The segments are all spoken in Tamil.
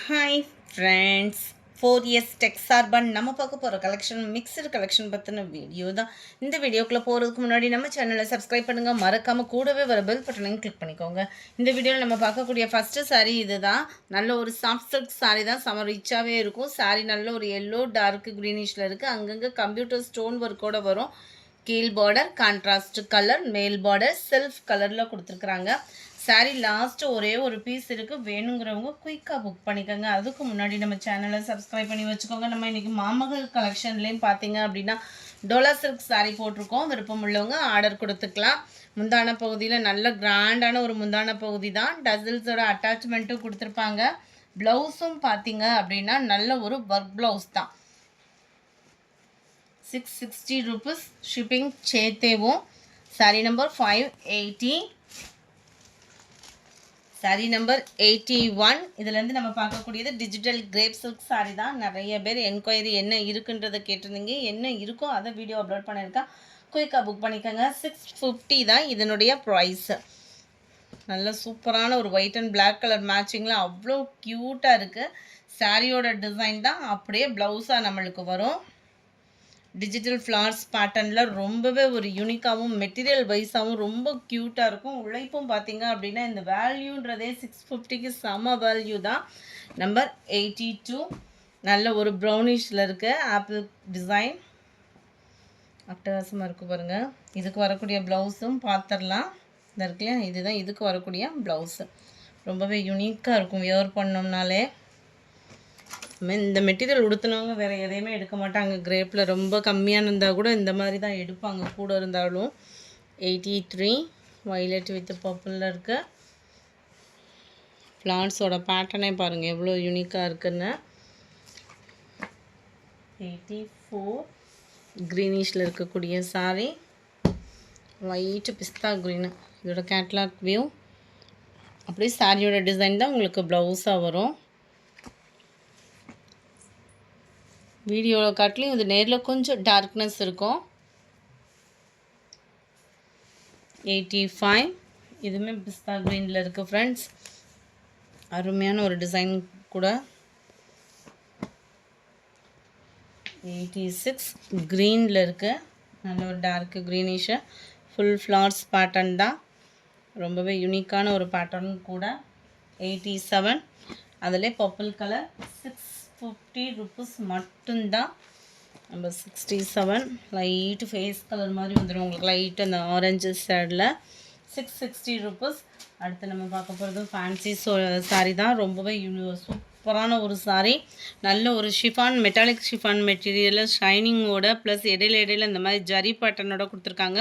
ஹாய் ஃப்ரெண்ட்ஸ், 4S டெக்ஸ் சார்பாக நம்ம பார்க்க போகிற கலெக்ஷன் மிக்சடு கலெக்ஷன் பற்றின வீடியோ தான். இந்த வீடியோக்குள்ளே போகிறதுக்கு முன்னாடி நம்ம சேனலை சப்ஸ்கிரைப் பண்ணுங்கள், மறக்காமல் கூடவே வர பெல் பட்டனையும் கிளிக் பண்ணிக்கோங்க. இந்த வீடியோவில் நம்ம பார்க்கக்கூடிய ஃபஸ்ட்டு சாரீ இது தான். நல்ல ஒரு சாஃப்ட் சில்க் சாரீ தான், செம ரிச்சாகவே இருக்கும். சாரீ நல்ல ஒரு எல்லோ டார்க் க்ரீனிஷில் இருக்குது. அங்கங்கே கம்ப்யூட்டர் ஸ்டோன் ஒர்க்கோடு வரும். கீழ் பார்டர் கான்ட்ராஸ்ட் கலர், மேல் பார்டர் செல்ஃப் கலரில் கொடுத்துருக்குறாங்க. சாரீ லாஸ்ட்டு ஒரே ஒரு பீஸ் இருக்குது. வேணுங்கிறவங்க குயிக்காக புக் பண்ணிக்கோங்க. அதுக்கு முன்னாடி நம்ம சேனலை சப்ஸ்கிரைப் பண்ணி வச்சுக்கோங்க. நம்ம இன்றைக்கி மாமகள் கலெக்ஷன்லேயும் பார்த்தீங்க அப்படின்னா டோலா சில்க் சாரீ போட்டிருக்கோம். விருப்பம் உள்ளவங்க ஆர்டர் கொடுத்துக்கலாம். முந்தான பகுதியில் நல்ல கிராண்டான ஒரு முந்தான பகுதி தான். டசில்ஸோட அட்டாச்மெண்ட்டும் கொடுத்துருப்பாங்க. ப்ளவுஸும் பார்த்தீங்க அப்படின்னா நல்ல ஒரு ஒர்க் ப்ளவுஸ் தான். 660 rupees shipping சேத்தேவும். Sari number 580, sari number 81. இதுலேருந்து நம்ம பார்க்கக்கூடியது டிஜிட்டல் கிரேப் சில்க் சாரீ தான். நிறைய பேர் என்கொயரி என்ன இருக்குன்றதை கேட்டிருந்தீங்க. என்ன இருக்கோ அதை வீடியோ அப்லோட் பண்ணியிருக்கேன். குயிக்காக புக் பண்ணிக்கோங்க. 650 தான் இதனுடைய ப்ரைஸு. நல்ல சூப்பரான ஒரு ஒயிட் அண்ட் பிளாக் கலர் மேட்சிங்கில் அவ்வளோ க்யூட்டாக இருக்குது. சாரியோட டிசைன் தான் அப்படியே ப்ளவுஸாக நம்மளுக்கு வரும். டிஜிட்டல் ஃப்ளார்ஸ் பேட்டர்னில் ரொம்பவே ஒரு யூனிக்காகவும் மெட்டீரியல் வைஸாகவும் ரொம்ப க்யூட்டாக இருக்கும். உழைப்பும் பார்த்தீங்க அப்படின்னா இந்த வேல்யூன்றதே 650க்கு செம வேல்யூ தான். நம்பர் 82 நல்ல ஒரு ப்ரௌனிஷில் இருக்க ஆப்பிள் டிசைன் அட்டகாசமாக இருக்குது பாருங்கள். இதுக்கு வரக்கூடிய ப்ளவுஸும் பார்த்துடலாம். இந்த இருக்குல்லையா, இதுதான் இதுக்கு வரக்கூடிய ப்ளவுஸு. ரொம்பவே யூனிக்காக இருக்கும் வியர் பண்ணோம்னாலே. இந்த மெட்டீரியல் உடுத்தினவங்க வேறு எதையுமே எடுக்க மாட்டாங்க. கிரேப்பில் ரொம்ப கம்மியாக இருந்தால் கூட இந்த மாதிரி தான் எடுப்பாங்க கூட இருந்தாலும். 83 வயலட் வித் பர்பிளில் இருக்க ஃப்ளார்ஸோட பேட்டர்னே பாருங்கள் எவ்வளோ யூனிக்காக இருக்குன்னு. 84 க்ரீனிஷில் இருக்கக்கூடிய சாரீ, ஒயிட் பிஸ்தா க்ரீனு. இதோட கேட்லாக் வியூ. அப்படியே சாரியோட டிசைன் தான் உங்களுக்கு ப்ளவுஸாக வரும். வீடியோவில் காட்டிலையும் இது நேரில் கொஞ்சம் டார்க்னஸ் இருக்கும். 85 இதுவுமே பிஸ்தா க்ரீனில் இருக்குது ஃப்ரெண்ட்ஸ். அருமையான ஒரு டிசைன் கூட. 86 க்ரீனில் இருக்குது. நல்ல ஒரு டார்க் க்ரீனிஷு ஃபுல் ஃப்ளார்ஸ் பேட்டர்ன் தான். ரொம்பவே யூனிக்கான ஒரு பேட்டர்ன் கூட. 87 அதிலே பர்பிள் கலர். 650 rupees மட்டும்தான். நம்பர் 67 லைட்டு ஃபேஸ் கலர் மாதிரி வந்துடும் உங்களுக்கு, லைட்டு அந்த ஆரஞ்சு ஷேடில். 660 rupees. அடுத்து நம்ம பார்க்க போகிறது ஃபேன்சி சாரீ தான். ரொம்பவே சூப்பரான ஒரு சாரீ. நல்ல ஒரு ஷிஃபான் மெட்டாலிக் ஷிஃபான் மெட்டீரியலில் ஷைனிங்கோட ப்ளஸ் இடையில இந்த மாதிரி ஜரி பேட்டர்னோட கொடுத்துருக்காங்க.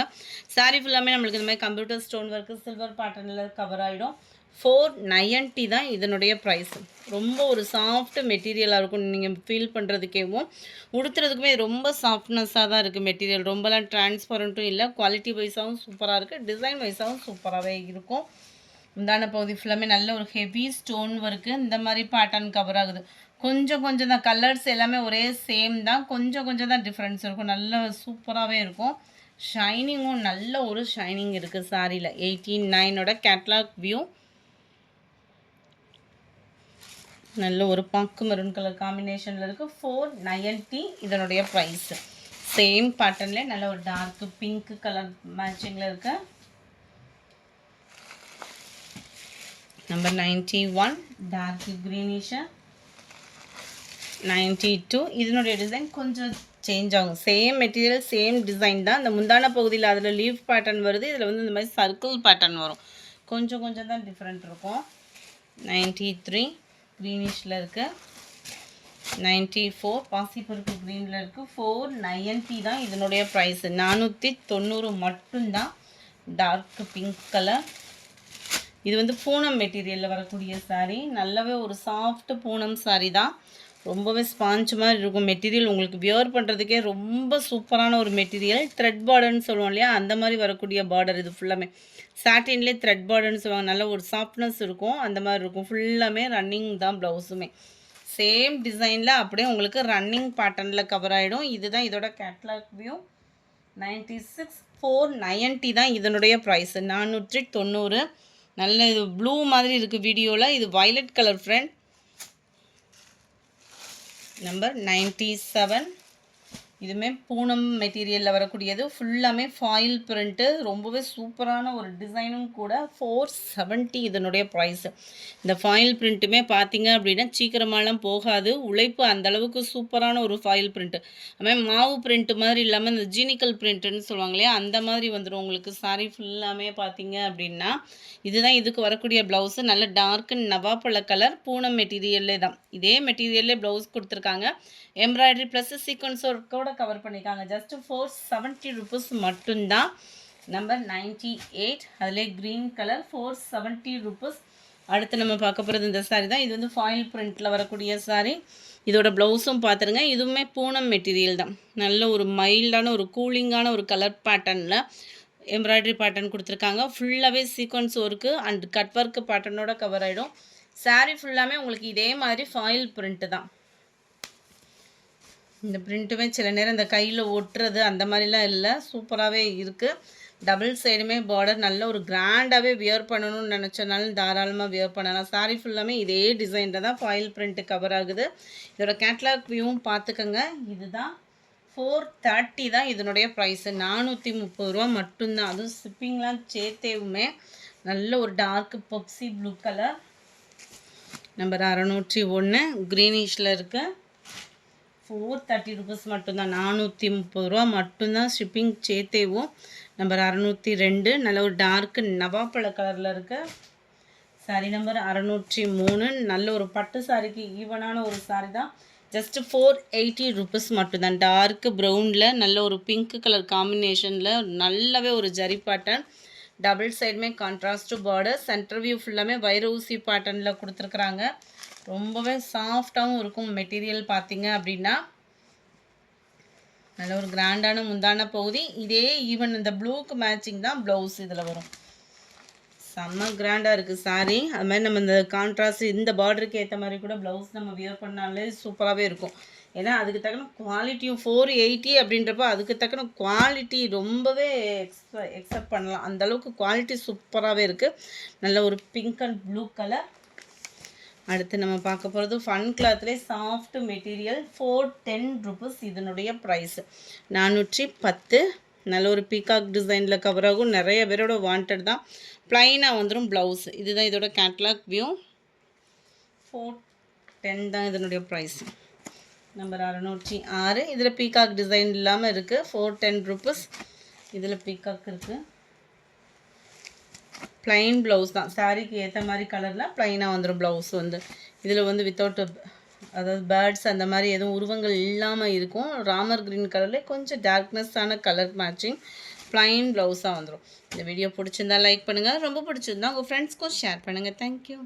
சாரீ ஃபுல்லாமே நம்மளுக்கு இந்த மாதிரி கம்ப்யூட்டர் ஸ்டோன் ஒர்க்கு சில்வர் பேட்டர்னில் கவர் ஆகிடும். 490 தான் இதனுடைய ப்ரைஸ். ரொம்ப ஒரு சாஃப்ட் மெட்டீரியலாக இருக்கும். நீங்கள் ஃபீல் பண்ணுறதுக்கேவும் உடுத்துறதுக்குமே ரொம்ப சாஃப்ட்னஸாக தான் இருக்குது மெட்டீரியல். ரொம்பலாம் டிரான்ஸ்பரண்ட்டும் இல்லை. குவாலிட்டி வைஸாகவும் சூப்பராக இருக்குது. டிசைன் வைஸாகவும் சூப்பராகவே இருக்கும். முந்தான பகுதி ஃபுல்லாமே நல்ல ஒரு ஹெவி ஸ்டோன் ஒர்க்கு இந்த மாதிரி பேட்டர்ன் கவர் ஆகுது. கொஞ்சம் தான் கலர்ஸ் எல்லாமே ஒரே சேம் தான். கொஞ்சம் தான் டிஃப்ரென்ஸ் இருக்கும். நல்ல சூப்பராகவே இருக்கும். ஷைனிங்கும் நல்ல ஒரு ஷைனிங் இருக்குது சாரியில். 89ஓட கேட்லாக் வியூ. நல்ல ஒரு பாக்கு மெரூன் கலர் காம்பினேஷனில் இருக்குது. 490 இதனுடைய ப்ரைஸு. சேம் பேட்டர்னில் நல்ல ஒரு டார்க் பிங்க் கலர் மேட்சிங்கில் இருக்கு. Number 91 dark க்ரீனிஷு. 92 இதனுடைய டிசைன் கொஞ்சம் சேஞ்ச் ஆகும். சேம் மெட்டீரியல் சேம் டிசைன் தான். இந்த முந்தான பகுதியில் அதில் லீஃப் பேட்டர்ன் வருது. இதில் வந்து இந்த மாதிரி சர்க்கிள் பேட்டர்ன் வரும். கொஞ்சம் தான் டிஃப்ரெண்ட் இருக்கும். 93 க்ரீனிஷில் இருக்குது. 94 பாசிப்பருப்பு க்ரீனில் இருக்குது. 490 தான் இதனுடைய ப்ரைஸு. 490 மட்டும்தான். Dark pink colour. இது வந்து பூனம் மெட்டீரியலில் வரக்கூடிய சாரீ. நல்லாவே ஒரு சாஃப்ட் பூனம் சாரீ தான். ரொம்பவே ஸ்பாஞ்ச் மாதிரி இருக்கும் மெட்டீரியல். உங்களுக்கு வியர் பண்ணுறதுக்கே ரொம்ப சூப்பரான ஒரு மெட்டீரியல். த்ரெட் பார்டர்னு சொல்லுவோம் இல்லையா, அந்த மாதிரி வரக்கூடிய பார்டர் இது ஃபுல்லாமே. சாட்டின்லேயே த்ரெட் பார்டர்னு சொல்லுவாங்க. நல்ல ஒரு சாஃப்ட்னஸ் இருக்கும். அந்த மாதிரி இருக்கும். ஃபுல்லாமே ரன்னிங் தான் ப்ளவுஸுமே. சேம் டிசைனில் அப்படியே உங்களுக்கு ரன்னிங் பேட்டர்னில் கவர் ஆகிடும். இதுதான் இதோட கேட்லாக் வியூ. 96 490 தான் இதனுடைய ப்ரைஸு. 490. நல்ல இது ப்ளூ மாதிரி இருக்குது வீடியோவில். இது வயலட் கலர் ஃப்ரெண்ட். நம்பர் 97. இதுவுமே பூனம் மெட்டீரியலில் வரக்கூடியது. ஃபுல்லாமே ஃபாயில் பிரிண்ட்டு. ரொம்பவே சூப்பரான ஒரு டிசைனும் கூட. 470 இதனுடைய ப்ரைஸு. இந்த ஃபாயில் பிரிண்ட்டுமே பார்த்தீங்க அப்படின்னா சீக்கிரமாலாம் போகாது. உழைப்பு அந்தளவுக்கு சூப்பரான ஒரு ஃபாயில் பிரிண்ட்டு. அதுமாதிரி மாவு பிரிண்ட்டு மாதிரி இல்லாமல் இந்த ஜீனிக்கல் பிரிண்ட்டுன்னு சொல்லுவாங்க இல்லையா, அந்த மாதிரி வந்துடும் உங்களுக்கு. சாரி ஃபுல்லாமே பார்த்தீங்க அப்படின்னா இதுதான் இதுக்கு வரக்கூடிய ப்ளவுஸு. நல்ல டார்க்கு நவாப்பழ கலர் பூனம் மெட்டீரியல்லே தான். இதே மெட்டீரியல்லே ப்ளவுஸ் கொடுத்துருக்காங்க. எம்ப்ராய்டரி ப்ளஸ் சீக்வன்ஸ் ஒர்க்கோட கவர் பண்ணியிருக்காங்க. ஜஸ்ட்டு 470 ருபீஸ் மட்டும்தான். நம்பர் 98. அதிலே க்ரீன் கலர் 470 ருபீஸ். அடுத்து நம்ம பார்க்க போகிறது இந்த சாரீ தான். இது வந்து ஃபாயில் பிரிண்ட்டில் வரக்கூடிய சாரீ. இதோட ப்ளவுஸும் பார்த்துருங்க. இதுவுமே பூனம் மெட்டீரியல் தான். நல்ல ஒரு மைல்டான ஒரு கூலிங்கான ஒரு கலர் பேட்டர்னில் எம்ப்ராய்டரி பேட்டர்ன் கொடுத்துருக்காங்க. ஃபுல்லாகவே sequence work and cut work பேட்டர்னோட கவர் ஆகிடும். சாரீ ஃபுல்லாமே உங்களுக்கு இதே மாதிரி ஃபாயில் பிரிண்ட்டு தான். இந்த பிரிண்ட்டுமே சில நேரம் இந்த கையில் ஒட்டுறது அந்த மாதிரிலாம் இல்லை, சூப்பராகவே இருக்குது. டபுள் சைடுமே பார்டர் நல்ல ஒரு கிராண்டாகவே வியர் பண்ணணும்னு நினச்சனாலும் தாராளமாக வியர் பண்ணலாம். சாரீ ஃபுல்லாமே இதே டிசைனில் தான் ஃபாயில் பிரிண்ட்டு கவர் ஆகுது. இதோட கேட்லாக் வியூவும் பார்த்துக்கோங்க. இதுதான் 430 தான் இதனுடைய ப்ரைஸு. 430 ரூபா மட்டும்தான். அதுவும் ஷிப்பிங்லாம் சேர்த்தேவுமே. நல்ல ஒரு டார்க் பொப்சி ப்ளூ கலர். நம்பர் 601 க்ரீனிஷில் இருக்குது. 430 ருபீஸ் மட்டும்தான். 430 ரூபா மட்டும்தான் ஷிப்பிங் சேர்த்தேவும். நம்பர் 602 நல்ல ஒரு டார்க்கு நவாப்பழ கலரில் இருக்குது. சாரீ நம்பர் 603 நல்ல ஒரு பட்டு சாரிக்கு ஈவனான ஒரு சாரீ தான். ஜஸ்ட்டு 480 ருபீஸ் மட்டும்தான். டார்க்கு ப்ரௌனில் நல்ல ஒரு பிங்க் கலர் காம்பினேஷனில் நல்லாவே ஒரு ஜரி பேட்டர்ன். டபுள் சைடுமே கான்ட்ராஸ்ட்டு பார்டர். சென்டர் வியூ ஃபுல்லாமே வைர ஊசி பேட்டர்னில் கொடுத்துருக்குறாங்க. ரொம்பவே சாஃப்டாகவும் இருக்கும் மெட்டீரியல் பார்த்தீங்க அப்படின்னா. நல்ல ஒரு கிராண்டான முந்தான பகுதி. இதே ஈவன் இந்த ப்ளூக்கு மேட்சிங் தான் ப்ளவுஸ் இதில் வரும். செம்ம கிராண்டாக இருக்குது சாரீ. அது மாதிரி நம்ம இந்த கான்ட்ராஸ்ட் இந்த பார்டருக்கு ஏற்ற மாதிரி கூட ப்ளவுஸ் நம்ம வியர் பண்ணாலே சூப்பராகவே இருக்கும். ஏன்னா அதுக்கு தக்கன குவாலிட்டியும் 480 அப்படின்றப்ப அதுக்கு தக்கன குவாலிட்டி ரொம்பவே எக்ஸப்ட் பண்ணலாம். அந்தளவுக்கு குவாலிட்டி சூப்பராகவே இருக்குது. நல்ல ஒரு பிங்க் அண்ட் ப்ளூ கலர். அடுத்து நம்ம பார்க்க போகிறது ஃபன் கிளாத்லேயே சாஃப்ட் மெட்டீரியல். 410 ருபீஸ் இதனுடைய ப்ரைஸு. 410. நல்ல ஒரு பீகாக் டிசைனில் கவர் ஆகும். நிறைய பேரோட வாண்டட் தான். ப்ளைனாக வந்துடும் ப்ளவுஸ். இதுதான் இதோட கேட்லாக் வியூ. 410 தான் இதனுடைய ப்ரைஸ். நம்பர் 606. இதில் பீகாக் டிசைன் இல்லாமல் இருக்குது. 410 ருபீஸ். இதில் பீகாக் இருக்குது. ப்ளைன் ப்ளவுஸ் தான். சாரீக்கு ஏற்ற மாதிரி கலரில் ப்ளைனாக வந்துடும் ப்ளவுஸ் வந்து. இதில் வந்து வித்தவுட் அதாவது பேர்ட்ஸ் அந்த மாதிரி எதுவும் உருவங்கள் இல்லாமல் இருக்கும். ராமர் க்ரீன் கலரில் கொஞ்சம் டார்க்னஸ்ஸான கலர் மேட்சிங் ப்ளைன் ப்ளவுஸாக வந்துடும். இந்த வீடியோ பிடிச்சிருந்தா லைக் பண்ணுங்கள். ரொம்ப பிடிச்சிருந்தா உங்கள் ஃப்ரெண்ட்ஸ்க்கும் ஷேர் பண்ணுங்கள். தேங்க்யூ.